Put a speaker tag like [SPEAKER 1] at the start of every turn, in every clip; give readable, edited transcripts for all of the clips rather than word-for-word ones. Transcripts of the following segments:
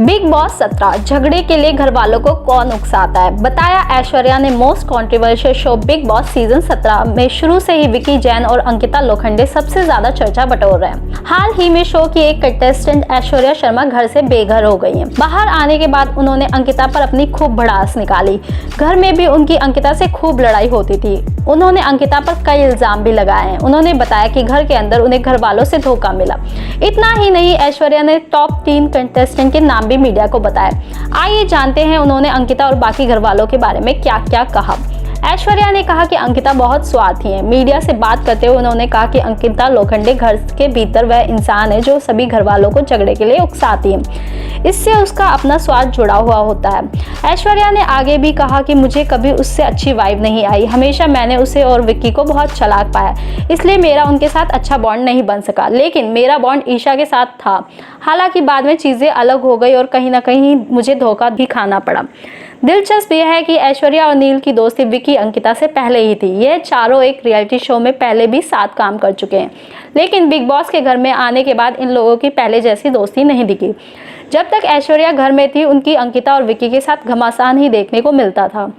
[SPEAKER 1] Big boss 17 झगड़े के लिए घर वालों को कौन उकसाता है, बताया ऐश्वर्या ने। Most controversial show big boss season 17 में शुरू से ही विकी जैन और अंकिता लोखंडे सबसे ज्यादा चर्चा बटोर रहे हैं। हाल ही में शो की एक कंटेस्टेंट ऐश्वर्या शर्मा घर से बेघर हो गई हैं। बाहर आने के बाद उन्होंने अंकिता पर अपनी खूब भड़ास निकाली। घर में भी उनकी अंकिता से खूब लड़ाई होती थी। उन्होंने अंकिता पर कई इल्जाम भी लगाए हैं। उन्होंने बताया कि घर के अंदर उन्हें घर वालों से धोखा मिला। इतना ही नहीं, ऐश्वर्या ने टॉप 3 कंटेस्टेंट के नाम भी मीडिया को बताया। आइए जानते हैं उन्होंने अंकिता और बाकी घर वालों के बारे में क्या क्या कहा। ऐश्वर्या ने कहा कि अंकिता बहुत स्वार्थी है। मीडिया से बात करते हुए उन्होंने कहा कि अंकिता लोखंडे घर के भीतर वह इंसान है जो सभी घर वालों को झगड़े के लिए उकसाती है। इससे उसका अपना स्वार्थ जुड़ा हुआ होता है। ऐश्वर्या ने आगे भी कहा कि मुझे कभी उससे अच्छी वाइब नहीं आई। हमेशा मैंने उसे और विक्की को बहुत चालाक पाया, इसलिए मेरा उनके साथ अच्छा बॉन्ड नहीं बन सका। लेकिन मेरा बॉन्ड ईशा के साथ था। हालांकि बाद में चीजें अलग हो गई और कहीं ना कहीं मुझे धोखा भी खाना पड़ा। दिलचस्प यह है कि ऐश्वर्या और नील की दोस्ती विकी अंकिता से पहले ही थी। यह चारों एक रियलिटी शो में पहले भी साथ काम कर चुके हैं, लेकिन बिग बॉस के घर में आने के बाद इन लोगों की पहले जैसी दोस्ती नहीं दिखी। जब तक ऐश्वर्या घर में थी, उनकी अंकिता और विकी के साथ घमासान ही देखने को मिलता था।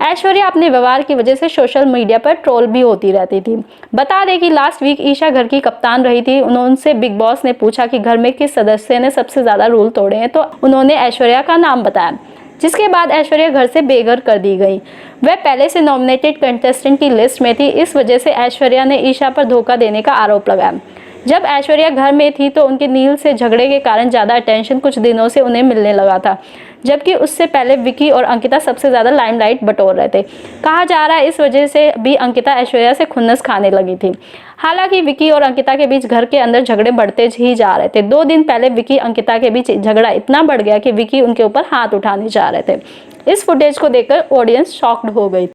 [SPEAKER 1] ऐश्वर्या अपने व्यवहार की वजह से सोशल मीडिया पर ट्रोल भी होती रहती थी। बता दें कि लास्ट वीक ईशा घर की कप्तान रही थी। उनसे बिग बॉस ने पूछा कि घर में किस सदस्य ने सबसे ज्यादा रूल तोड़े हैं, तो उन्होंने ऐश्वर्या का नाम बताया, जिसके बाद ऐश्वर्या घर से बेघर कर दी गई। वह पहले से नॉमिनेटेड कंटेस्टेंट की लिस्ट में थी। इस वजह से ऐश्वर्या ने ईशा पर धोखा देने का आरोप लगाया। जब ऐश्वर्या घर में थी तो उनके नील से झगड़े के कारण ज्यादा अटेंशन कुछ दिनों से उन्हें मिलने लगा था, जबकि उससे पहले विकी और अंकिता सबसे ज्यादा लाइमलाइट बटोर रहे थे। कहा जा रहा है इस वजह से भी अंकिता ऐश्वर्या से खुन्नस खाने लगी थी। हालांकि विकी और अंकिता के बीच घर के अंदर झगड़े बढ़ते ही जा रहे थे। 2 दिन पहले विकी अंकिता के बीच झगड़ा इतना बढ़ गया कि विकी उनके ऊपर हाथ उठाने जा रहे थे। इस फुटेज को देखकर ऑडियंस शॉक्ड हो गई।